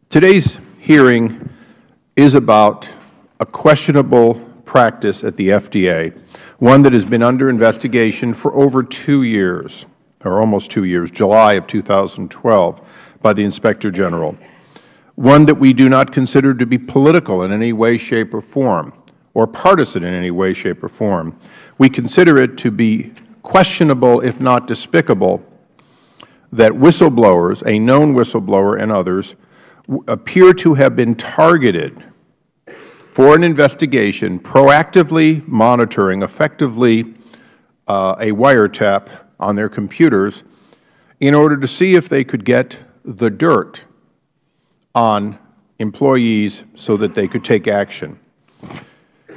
Today's hearing is about a questionable practice at the FDA, one that has been under investigation for over 2 years, or almost 2 years, July of 2012, by the Inspector General, one that we do not consider to be political in any way, shape, or form, or partisan in any way, shape, or form. We consider it to be questionable, if not despicable, that whistleblowers, a known whistleblower and others, appear to have been targeted for an investigation, proactively monitoring, effectively a wiretap on their computers in order to see if they could get the dirt on employees so that they could take action.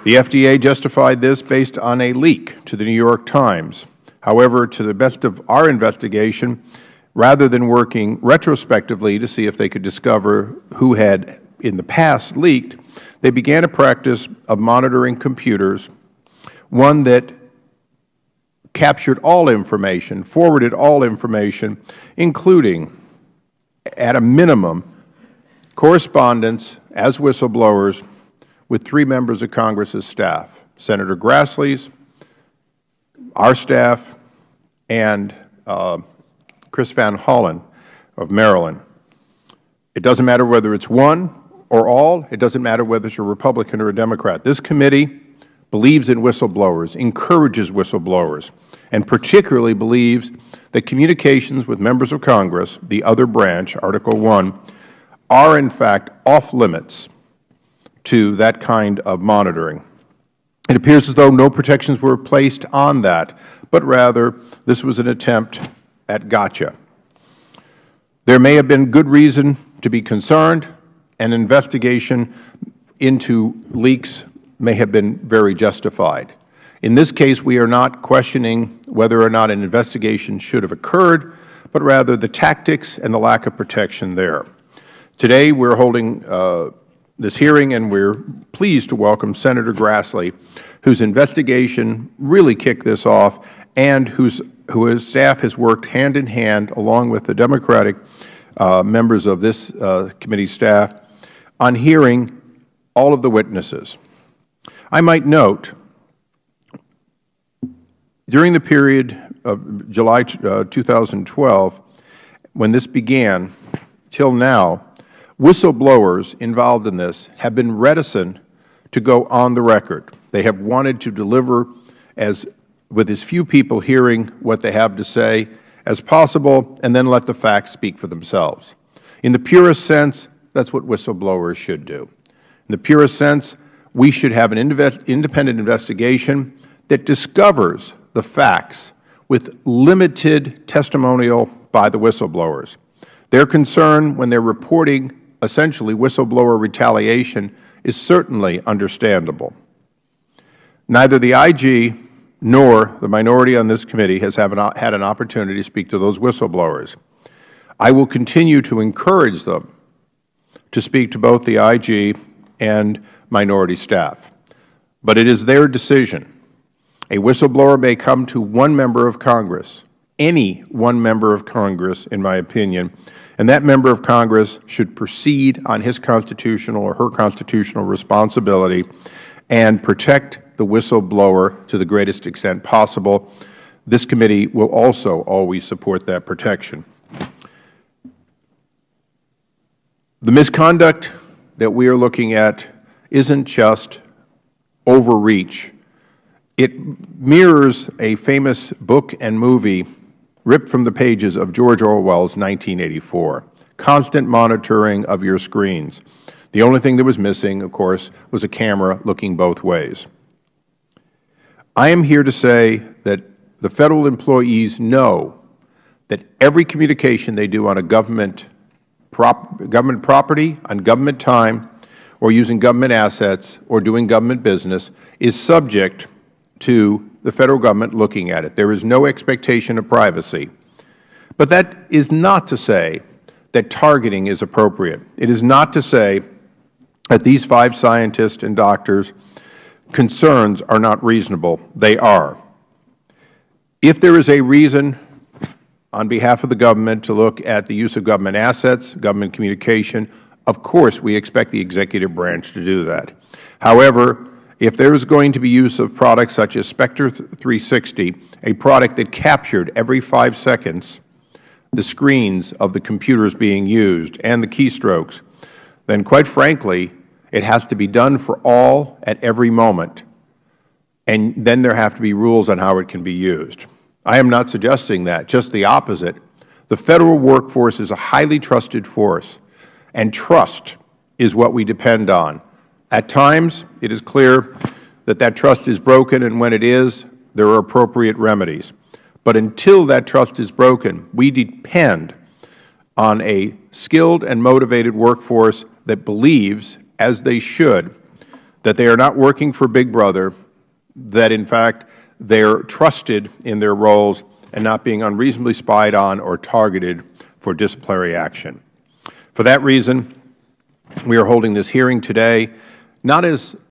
The FDA justified this based on a leak to the New York Times. However, to the best of our investigation, rather than working retrospectively to see if they could discover who had in the past leaked, they began a practice of monitoring computers, one that captured all information, forwarded all information, including, at a minimum, correspondence as whistleblowers with 3 members of Congress's staff, Senator Grassley's, our staff, and Chris Van Hollen of Maryland. It doesn't matter whether it's one or all. It doesn't matter whether it's a Republican or a Democrat. This committee believes in whistleblowers, encourages whistleblowers, and particularly believes that communications with members of Congress, the other branch, Article 1, are in fact off limits to that kind of monitoring. It appears as though no protections were placed on that, but rather this was an attempt at gotcha. There may have been good reason to be concerned. An investigation into leaks may have been very justified. In this case, we are not questioning whether or not an investigation should have occurred, but rather the tactics and the lack of protection there. Today, we are holding this hearing, and we are pleased to welcome Senator Grassley, whose investigation really kicked this off and whose staff has worked hand in hand, along with the Democratic members of this committee staff, on hearing all of the witnesses. I might note, during the period of July 2012, when this began, till now, whistleblowers involved in this have been reticent to go on the record. They have wanted to deliver with as few people hearing what they have to say as possible, and then let the facts speak for themselves. In the purest sense, that's what whistleblowers should do. In the purest sense, we should have an independent investigation that discovers the facts with limited testimonial by the whistleblowers. Their concern when they are reporting essentially whistleblower retaliation is certainly understandable. Neither the IG nor the minority on this committee has had an opportunity to speak to those whistleblowers. I will continue to encourage them to speak to both the IG and minority staff. But it is their decision. A whistleblower may come to one member of Congress, any one member of Congress, in my opinion, and that member of Congress should proceed on his constitutional or her constitutional responsibility and protect the whistleblower to the greatest extent possible. This committee will also always support that protection. The misconduct that we are looking at isn't just overreach. It mirrors a famous book and movie ripped from the pages of George Orwell's 1984, constant monitoring of your screens. The only thing that was missing, of course, was a camera looking both ways. I am here to say that the Federal employees know that every communication they do on a government property, on government time, or using government assets, or doing government business is subject to the Federal Government looking at it. There is no expectation of privacy. But that is not to say that targeting is appropriate. It is not to say that these 5 scientists and doctors' concerns are not reasonable. They are. If there is a reason on behalf of the government to look at the use of government assets, government communication, Of course, we expect the executive branch to do that. However, if there is going to be use of products such as Spectre 360, a product that captured every 5 seconds the screens of the computers being used and the keystrokes, then quite frankly, it has to be done for all at every moment, and then there have to be rules on how it can be used. I am not suggesting that, just the opposite. The Federal workforce is a highly trusted force, and trust is what we depend on. At times, it is clear that that trust is broken, and when it is, there are appropriate remedies. But until that trust is broken, we depend on a skilled and motivated workforce that believes, as they should, that they are not working for Big Brother, that in fact they are trusted in their roles and not being unreasonably spied on or targeted for disciplinary action. For that reason, we are holding this hearing today, not as